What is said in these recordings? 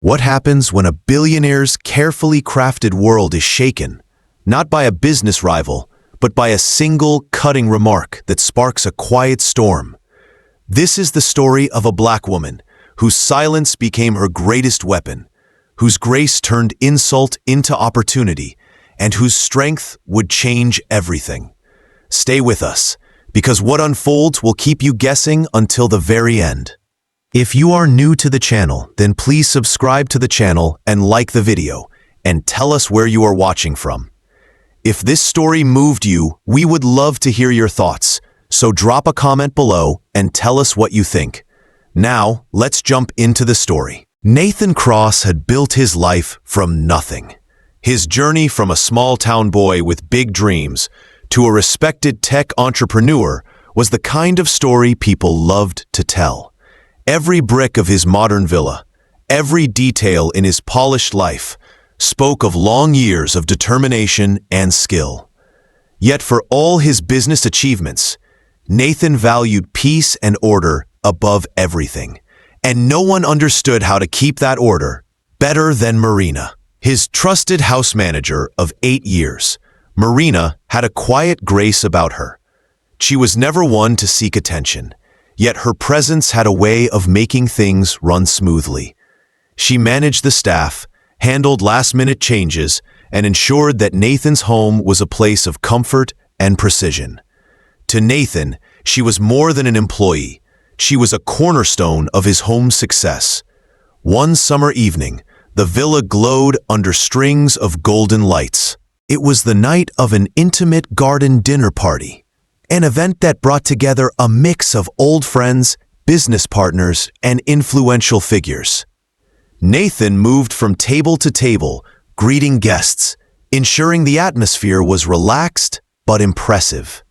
What happens when a billionaire's carefully crafted world is shaken, not by a business rival, but by a single cutting remark that sparks a quiet storm? This is the story of a black woman whose silence became her greatest weapon, whose grace turned insult into opportunity, and whose strength would change everything. Stay with us, because what unfolds will keep you guessing until the very end. If you are new to the channel, then please subscribe to the channel and like the video, and tell us where you are watching from. If this story moved you, we would love to hear your thoughts, so drop a comment below and tell us what you think. Now, let's jump into the story. Nathan Cross had built his life from nothing. His journey from a small-town boy with big dreams to a respected tech entrepreneur was the kind of story people loved to tell. Every brick of his modern villa, every detail in his polished life, spoke of long years of determination and skill. Yet for all his business achievements, Nathan valued peace and order above everything, and no one understood how to keep that order better than Marina. His trusted house manager of 8 years, Marina had a quiet grace about her. She was never one to seek attention, yet her presence had a way of making things run smoothly. She managed the staff, handled last-minute changes, and ensured that Nathan's home was a place of comfort and precision. To Nathan, she was more than an employee. She was a cornerstone of his home's success. One summer evening, the villa glowed under strings of golden lights. It was the night of an intimate garden dinner party, an event that brought together a mix of old friends, business partners, and influential figures. Nathan moved from table to table, greeting guests, ensuring the atmosphere was relaxed but impressive.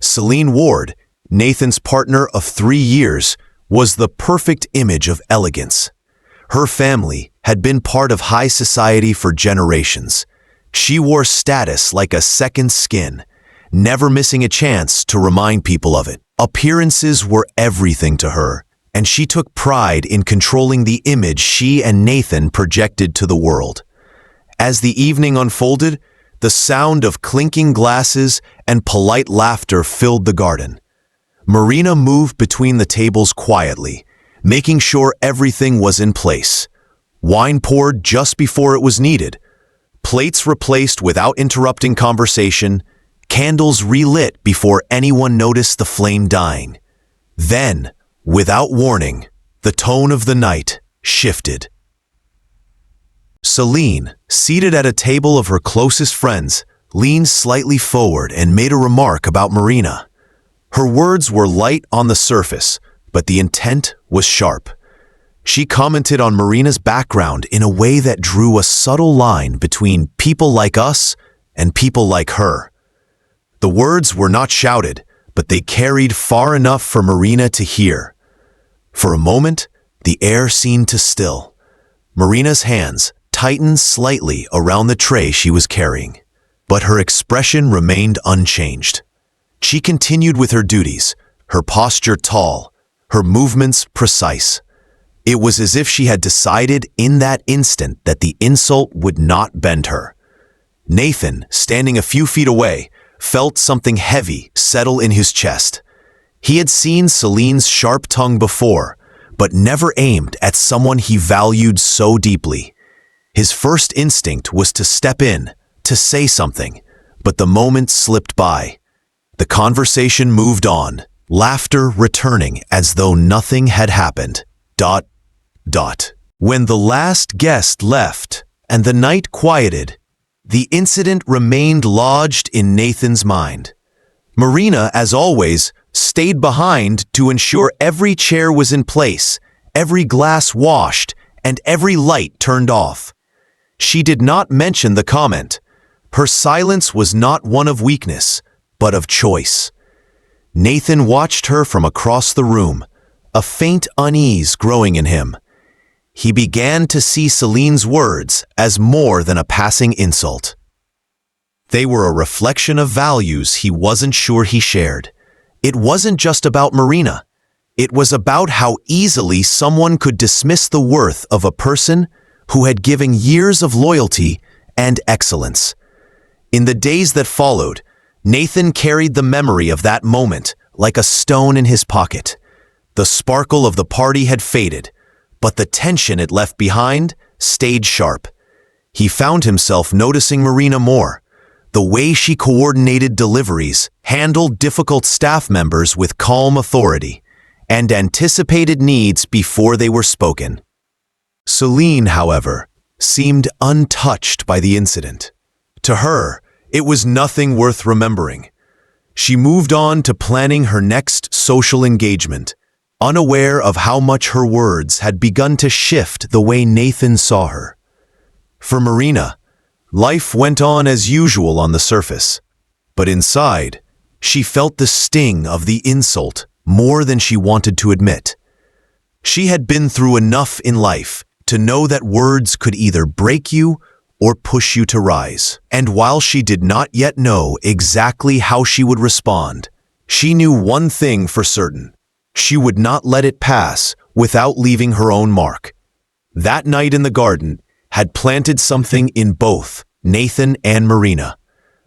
Celine Ward, Nathan's partner of 3 years, was the perfect image of elegance. Her family had been part of high society for generations. She wore status like a second skin, never missing a chance to remind people of it. Appearances were everything to her, and she took pride in controlling the image she and Nathan projected to the world. As the evening unfolded, the sound of clinking glasses and polite laughter filled the garden. Marina moved between the tables quietly, making sure everything was in place. Wine poured just before it was needed, plates replaced without interrupting conversation, candles relit before anyone noticed the flame dying. Then, without warning, the tone of the night shifted. Celine, seated at a table of her closest friends, leaned slightly forward and made a remark about Marina. Her words were light on the surface, but the intent was sharp. She commented on Marina's background in a way that drew a subtle line between people like us and people like her. The words were not shouted, but they carried far enough for Marina to hear. For a moment, the air seemed to still. Marina's hands tightened slightly around the tray she was carrying, but her expression remained unchanged. She continued with her duties, her posture tall, her movements precise. It was as if she had decided in that instant that the insult would not bend her. Nathan, standing a few feet away, felt something heavy settle in his chest. He had seen Celine's sharp tongue before, but never aimed at someone he valued so deeply. His first instinct was to step in, to say something, but the moment slipped by. The conversation moved on, laughter returning as though nothing had happened. When the last guest left and the night quieted, the incident remained lodged in Nathan's mind. Marina, as always, stayed behind to ensure every chair was in place, every glass washed, and every light turned off. She did not mention the comment. Her silence was not one of weakness, but of choice. Nathan watched her from across the room, a faint unease growing in him. He began to see Celine's words as more than a passing insult. They were a reflection of values he wasn't sure he shared. It wasn't just about Marina. It was about how easily someone could dismiss the worth of a person who had given years of loyalty and excellence. In the days that followed, Nathan carried the memory of that moment like a stone in his pocket. The sparkle of the party had faded, but the tension it left behind stayed sharp. He found himself noticing Marina more, the way she coordinated deliveries, handled difficult staff members with calm authority, and anticipated needs before they were spoken. Celine, however, seemed untouched by the incident. To her, it was nothing worth remembering. She moved on to planning her next social engagement, unaware of how much her words had begun to shift the way Nathan saw her. For Marina, life went on as usual on the surface, but inside, she felt the sting of the insult more than she wanted to admit. She had been through enough in life to know that words could either break you or push you to rise. And while she did not yet know exactly how she would respond, she knew one thing for certain: she would not let it pass without leaving her own mark. That night in the garden had planted something in both Nathan and Marina.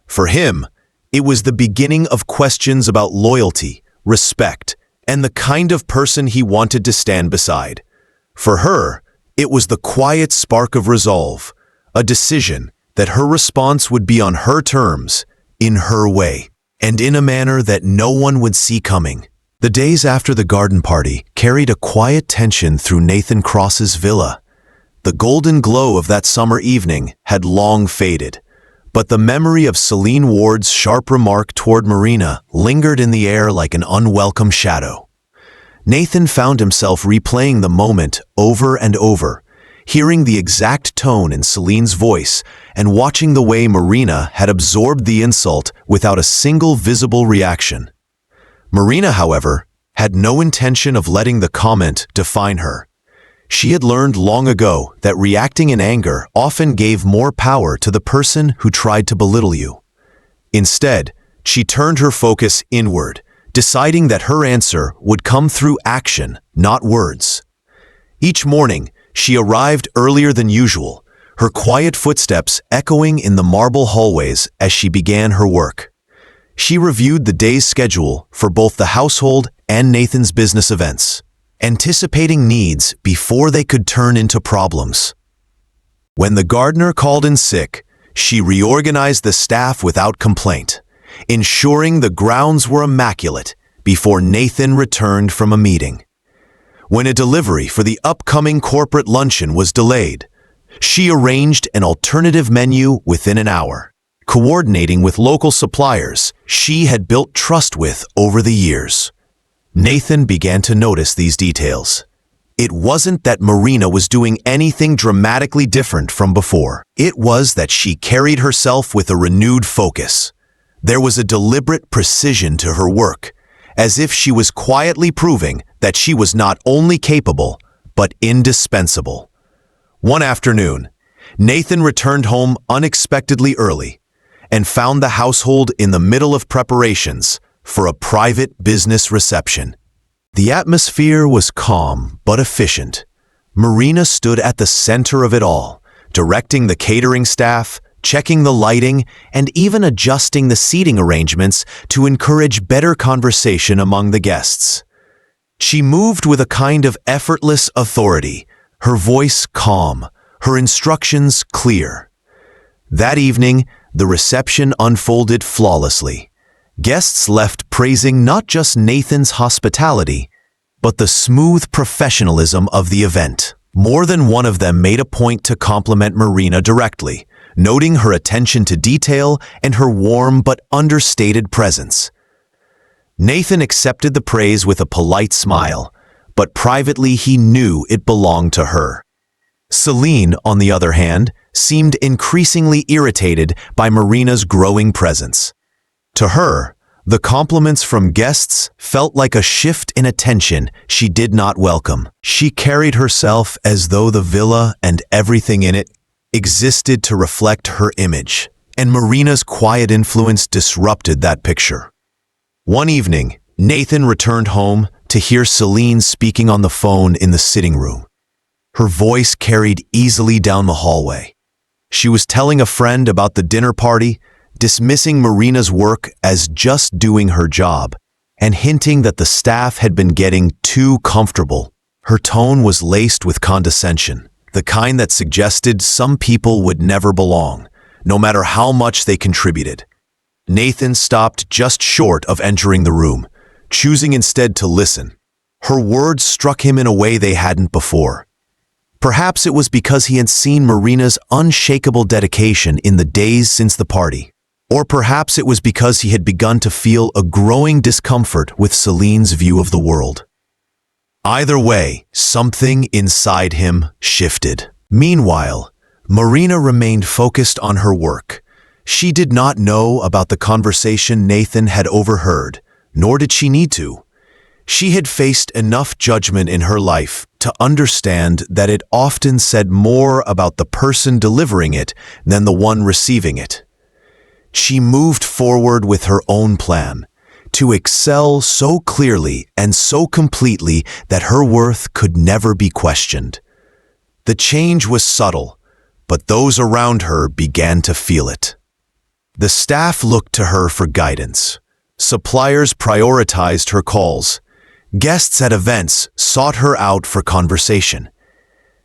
For him, it was the beginning of questions about loyalty, respect, and the kind of person he wanted to stand beside. For her, it was the quiet spark of resolve, a decision that her response would be on her terms, in her way, and in a manner that no one would see coming. The days after the garden party carried a quiet tension through Nathan Cross's villa. The golden glow of that summer evening had long faded, but the memory of Celine Ward's sharp remark toward Marina lingered in the air like an unwelcome shadow. Nathan found himself replaying the moment over and over, hearing the exact tone in Celine's voice and watching the way Marina had absorbed the insult without a single visible reaction. Marina, however, had no intention of letting the comment define her. She had learned long ago that reacting in anger often gave more power to the person who tried to belittle you. Instead, she turned her focus inward, deciding that her answer would come through action, not words. Each morning, she arrived earlier than usual, her quiet footsteps echoing in the marble hallways as she began her work. She reviewed the day's schedule for both the household and Nathan's business events, anticipating needs before they could turn into problems. When the gardener called in sick, she reorganized the staff without complaint, ensuring the grounds were immaculate before Nathan returned from a meeting. When a delivery for the upcoming corporate luncheon was delayed, she arranged an alternative menu within an hour, coordinating with local suppliers she had built trust with over the years. Nathan began to notice these details. It wasn't that Marina was doing anything dramatically different from before. It was that she carried herself with a renewed focus. There was a deliberate precision to her work, as if she was quietly proving that she was not only capable, but indispensable. One afternoon, Nathan returned home unexpectedly early and found the household in the middle of preparations for a private business reception. The atmosphere was calm but efficient. Marina stood at the center of it all, directing the catering staff, checking the lighting, and even adjusting the seating arrangements to encourage better conversation among the guests. She moved with a kind of effortless authority, her voice calm, her instructions clear. That evening, the reception unfolded flawlessly. Guests left praising not just Nathan's hospitality, but the smooth professionalism of the event. More than one of them made a point to compliment Marina directly, noting her attention to detail and her warm but understated presence. Nathan accepted the praise with a polite smile, but privately he knew it belonged to her. Celine, on the other hand, seemed increasingly irritated by Marina's growing presence. To her, the compliments from guests felt like a shift in attention she did not welcome. She carried herself as though the villa and everything in it existed to reflect her image, and Marina's quiet influence disrupted that picture. One evening, Nathan returned home to hear Celine speaking on the phone in the sitting room. Her voice carried easily down the hallway. She was telling a friend about the dinner party, dismissing Marina's work as just doing her job, and hinting that the staff had been getting too comfortable. Her tone was laced with condescension, the kind that suggested some people would never belong, no matter how much they contributed. Nathan stopped just short of entering the room, choosing instead to listen. Her words struck him in a way they hadn't before. Perhaps it was because he had seen Marina's unshakable dedication in the days since the party. Or perhaps it was because he had begun to feel a growing discomfort with Celine's view of the world. Either way, something inside him shifted. Meanwhile, Marina remained focused on her work. She did not know about the conversation Nathan had overheard, nor did she need to. She had faced enough judgment in her life to understand that it often said more about the person delivering it than the one receiving it. She moved forward with her own plan, to excel so clearly and so completely that her worth could never be questioned. The change was subtle, but those around her began to feel it. The staff looked to her for guidance. Suppliers prioritized her calls. Guests at events sought her out for conversation.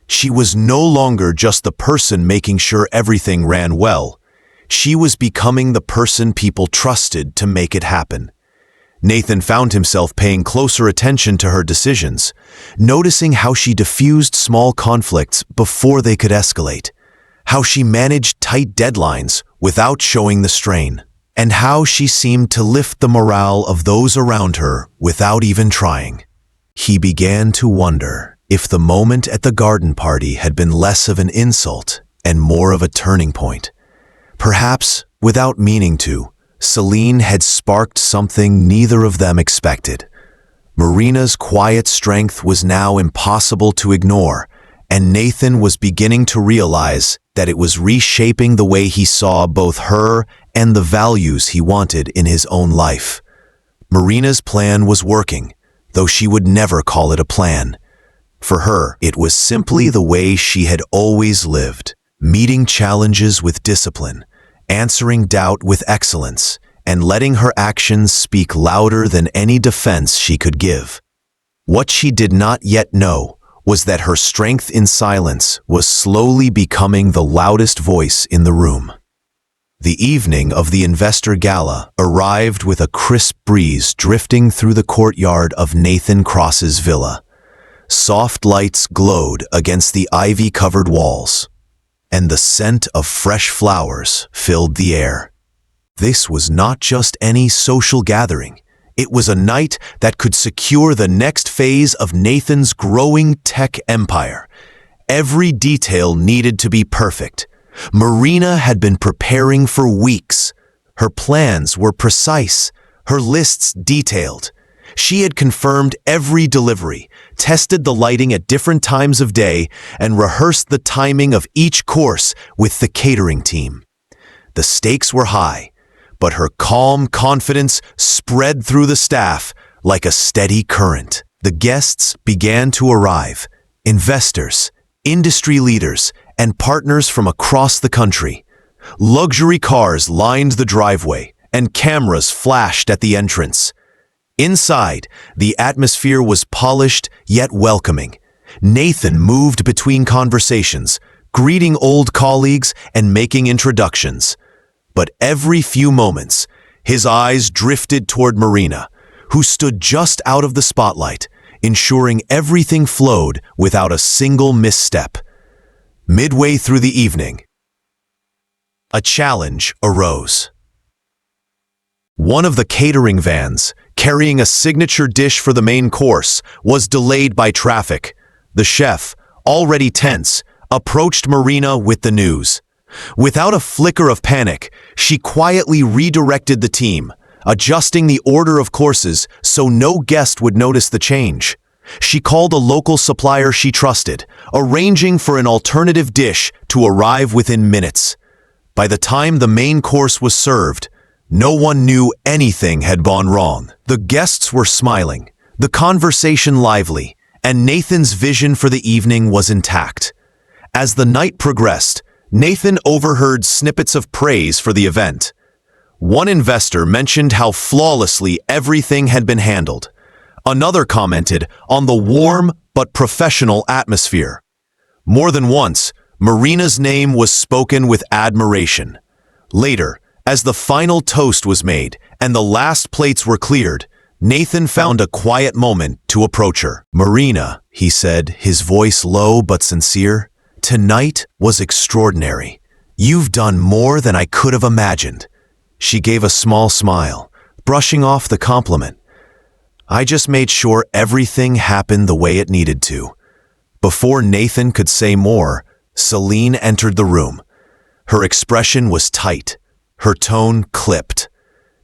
She was no longer just the person making sure everything ran well. She was becoming the person people trusted to make it happen. Nathan found himself paying closer attention to her decisions, noticing how she diffused small conflicts before they could escalate, how she managed tight deadlines without showing the strain, and how she seemed to lift the morale of those around her without even trying. He began to wonder if the moment at the garden party had been less of an insult and more of a turning point. Perhaps, without meaning to, Celine had sparked something neither of them expected. Marina's quiet strength was now impossible to ignore, and Nathan was beginning to realize that it was reshaping the way he saw both her and the values he wanted in his own life. Marina's plan was working, though she would never call it a plan. For her, it was simply the way she had always lived, meeting challenges with discipline, answering doubt with excellence, and letting her actions speak louder than any defense she could give. What she did not yet know was that her strength in silence was slowly becoming the loudest voice in the room. The evening of the investor gala arrived with a crisp breeze drifting through the courtyard of Nathan Cross's villa. Soft lights glowed against the ivy-covered walls, and the scent of fresh flowers filled the air. This was not just any social gathering. It was a night that could secure the next phase of Nathan's growing tech empire. Every detail needed to be perfect. Marina had been preparing for weeks. Her plans were precise, her lists detailed. She had confirmed every delivery, tested the lighting at different times of day, and rehearsed the timing of each course with the catering team. The stakes were high, but her calm confidence spread through the staff like a steady current. The guests began to arrive, investors, industry leaders, and partners from across the country. Luxury cars lined the driveway, and cameras flashed at the entrance. Inside, the atmosphere was polished yet welcoming. Nathan moved between conversations, greeting old colleagues and making introductions. But every few moments, his eyes drifted toward Marina, who stood just out of the spotlight, ensuring everything flowed without a single misstep. Midway through the evening, a challenge arose. One of the catering vans, carrying a signature dish for the main course, was delayed by traffic. The chef, already tense, approached Marina with the news. Without a flicker of panic, she quietly redirected the team, adjusting the order of courses so no guest would notice the change. She called a local supplier she trusted, arranging for an alternative dish to arrive within minutes. By the time the main course was served, no one knew anything had gone wrong. The guests were smiling, the conversation lively, and Nathan's vision for the evening was intact. As the night progressed, Nathan overheard snippets of praise for the event. One investor mentioned how flawlessly everything had been handled. Another commented on the warm but professional atmosphere. More than once, Marina's name was spoken with admiration. Later, as the final toast was made and the last plates were cleared, Nathan found a quiet moment to approach her. "Marina," he said, his voice low but sincere, "tonight was extraordinary. You've done more than I could have imagined." She gave a small smile, brushing off the compliment. "I just made sure everything happened the way it needed to." Before Nathan could say more, Celine entered the room. Her expression was tight, her tone clipped.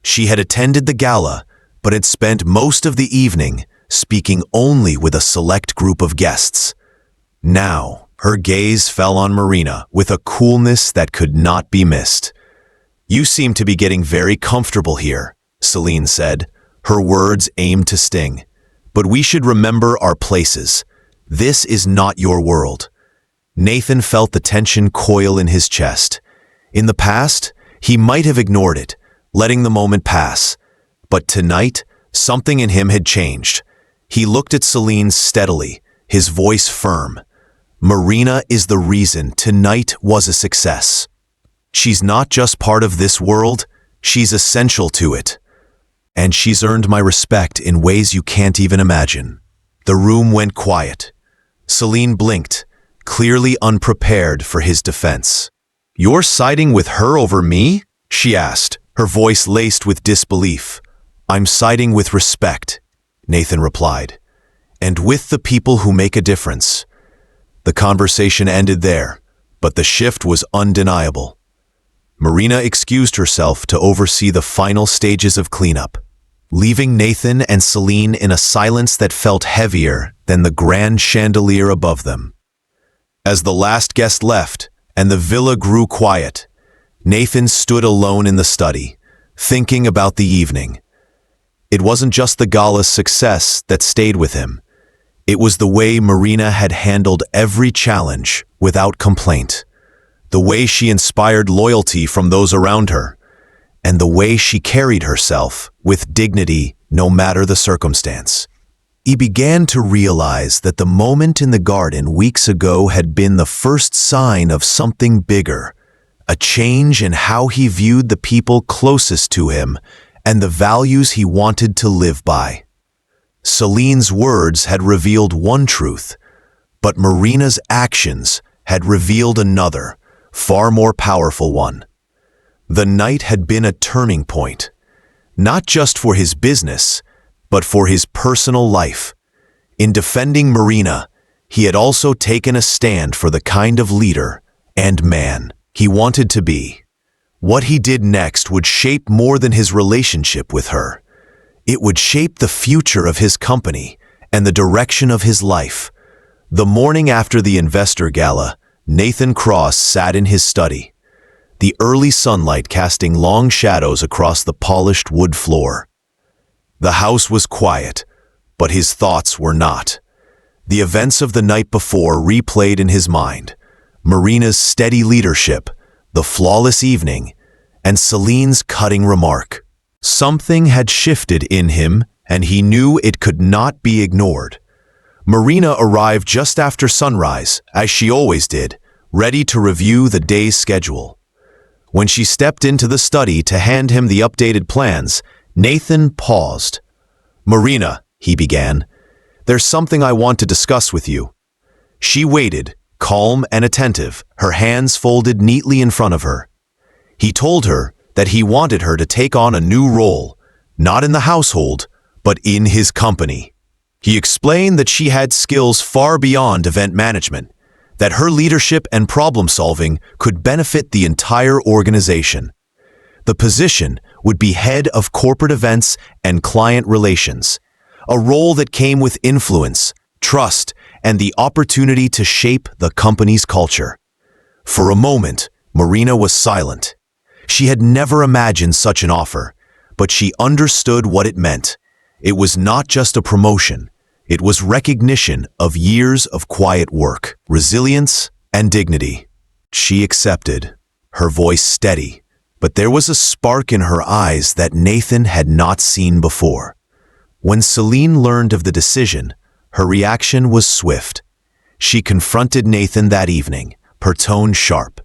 She had attended the gala, but had spent most of the evening speaking only with a select group of guests. Now, her gaze fell on Marina with a coolness that could not be missed. "You seem to be getting very comfortable here," Celine said, her words aimed to sting. "But we should remember our places. This is not your world." Nathan felt the tension coil in his chest. In the past, he might have ignored it, letting the moment pass. But tonight, something in him had changed. He looked at Celine steadily, his voice firm. "Marina is the reason tonight was a success. She's not just part of this world, she's essential to it. And she's earned my respect in ways you can't even imagine." The room went quiet. Celine blinked, clearly unprepared for his defense. "You're siding with her over me?" she asked, her voice laced with disbelief. "I'm siding with respect," Nathan replied, "and with the people who make a difference." The conversation ended there, but the shift was undeniable. Marina excused herself to oversee the final stages of cleanup, leaving Nathan and Celine in a silence that felt heavier than the grand chandelier above them. As the last guest left and the villa grew quiet, Nathan stood alone in the study, thinking about the evening. It wasn't just the gala's success that stayed with him. It was the way Marina had handled every challenge without complaint, the way she inspired loyalty from those around her, and the way she carried herself with dignity no matter the circumstance. He began to realize that the moment in the garden weeks ago had been the first sign of something bigger, a change in how he viewed the people closest to him and the values he wanted to live by. Celine's words had revealed one truth, but Marina's actions had revealed another, far more powerful one. The night had been a turning point, not just for his business, but for his personal life. In defending Marina, he had also taken a stand for the kind of leader and man he wanted to be. What he did next would shape more than his relationship with her. It would shape the future of his company and the direction of his life. The morning after the investor gala, Nathan Cross sat in his study, the early sunlight casting long shadows across the polished wood floor. The house was quiet, but his thoughts were not. The events of the night before replayed in his mind: Marina's steady leadership, the flawless evening, and Celine's cutting remark. Something had shifted in him, and he knew it could not be ignored. Marina arrived just after sunrise, as she always did, ready to review the day's schedule. When she stepped into the study to hand him the updated plans, Nathan paused. "Marina," he began, "there's something I want to discuss with you." She waited, calm and attentive, her hands folded neatly in front of her. He told her that he wanted her to take on a new role, not in the household, but in his company. He explained that she had skills far beyond event management, that her leadership and problem-solving could benefit the entire organization. The position would be head of corporate events and client relations, a role that came with influence, trust, and the opportunity to shape the company's culture. For a moment, Marina was silent. She had never imagined such an offer, but she understood what it meant. It was not just a promotion. It was recognition of years of quiet work, resilience, and dignity. She accepted, her voice steady, but there was a spark in her eyes that Nathan had not seen before. When Celine learned of the decision, her reaction was swift. She confronted Nathan that evening, her tone sharp.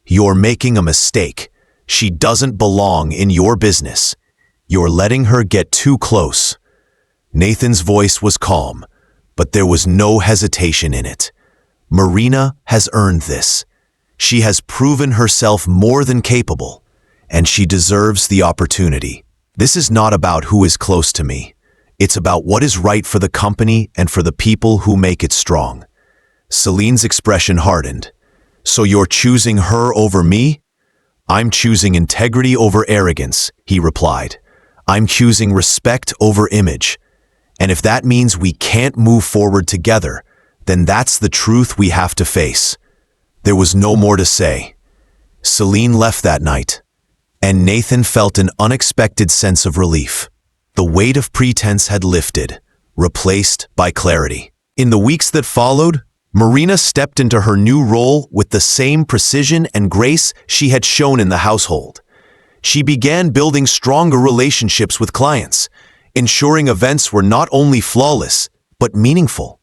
"You're making a mistake. She doesn't belong in your business. You're letting her get too close." Nathan's voice was calm, but there was no hesitation in it. "Marina has earned this. She has proven herself more than capable, and she deserves the opportunity. This is not about who is close to me. It's about what is right for the company and for the people who make it strong." Celine's expression hardened. "So you're choosing her over me?" "I'm choosing integrity over arrogance," he replied. "I'm choosing respect over image. And if that means we can't move forward together, then that's the truth we have to face." There was no more to say. Celine left that night, and Nathan felt an unexpected sense of relief. The weight of pretense had lifted, replaced by clarity. In the weeks that followed, Marina stepped into her new role with the same precision and grace she had shown in the household. She began building stronger relationships with clients, ensuring events were not only flawless, but meaningful.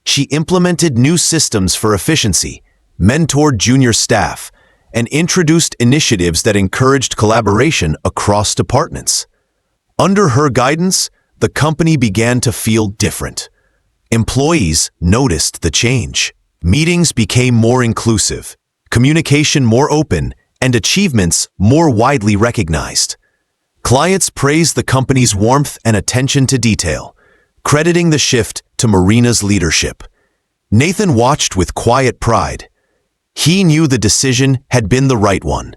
She implemented new systems for efficiency, mentored junior staff, and introduced initiatives that encouraged collaboration across departments. Under her guidance, the company began to feel different. Employees noticed the change. Meetings became more inclusive, communication more open, and achievements more widely recognized. Clients praised the company's warmth and attention to detail, crediting the shift to Marina's leadership. Nathan watched with quiet pride. He knew the decision had been the right one,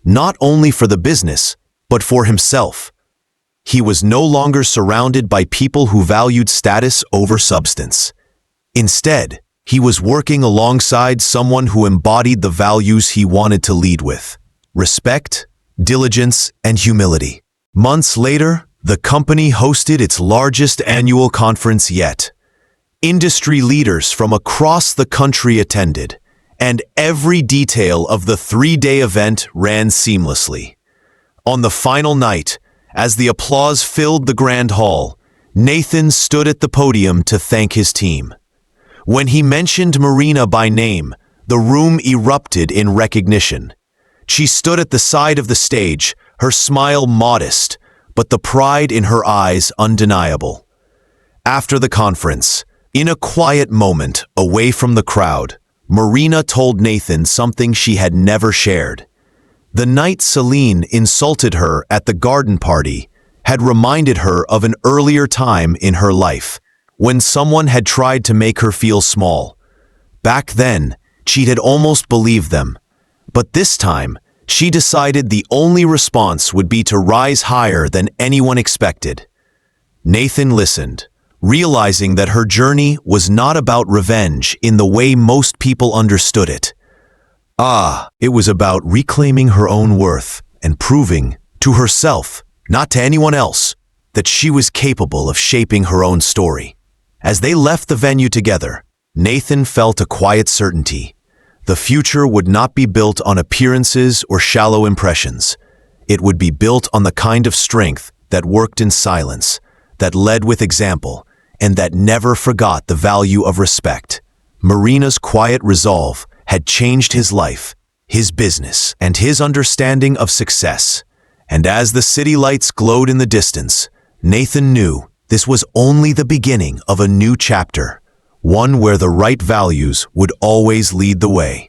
not only for the business, but for himself. He was no longer surrounded by people who valued status over substance. Instead, he was working alongside someone who embodied the values he wanted to lead with: respect, diligence, and humility. Months later, the company hosted its largest annual conference yet. Industry leaders from across the country attended, and every detail of the 3-day event ran seamlessly. On the final night, as the applause filled the grand hall, Nathan stood at the podium to thank his team. When he mentioned Marina by name, the room erupted in recognition. She stood at the side of the stage, her smile modest, but the pride in her eyes undeniable. After the conference, in a quiet moment away from the crowd, Marina told Nathan something she had never shared. The night Celine insulted her at the garden party had reminded her of an earlier time in her life, when someone had tried to make her feel small. Back then, she had almost believed them. But this time, she decided the only response would be to rise higher than anyone expected. Nathan listened, realizing that her journey was not about revenge in the way most people understood it. It was about reclaiming her own worth and proving to herself, not to anyone else, that she was capable of shaping her own story. As they left the venue together, Nathan felt a quiet certainty. The future would not be built on appearances or shallow impressions. It would be built on the kind of strength that worked in silence, that led with example, and that never forgot the value of respect. Marina's quiet resolve had changed his life, his business, and his understanding of success. And as the city lights glowed in the distance, Nathan knew this was only the beginning of a new chapter, one where the right values would always lead the way.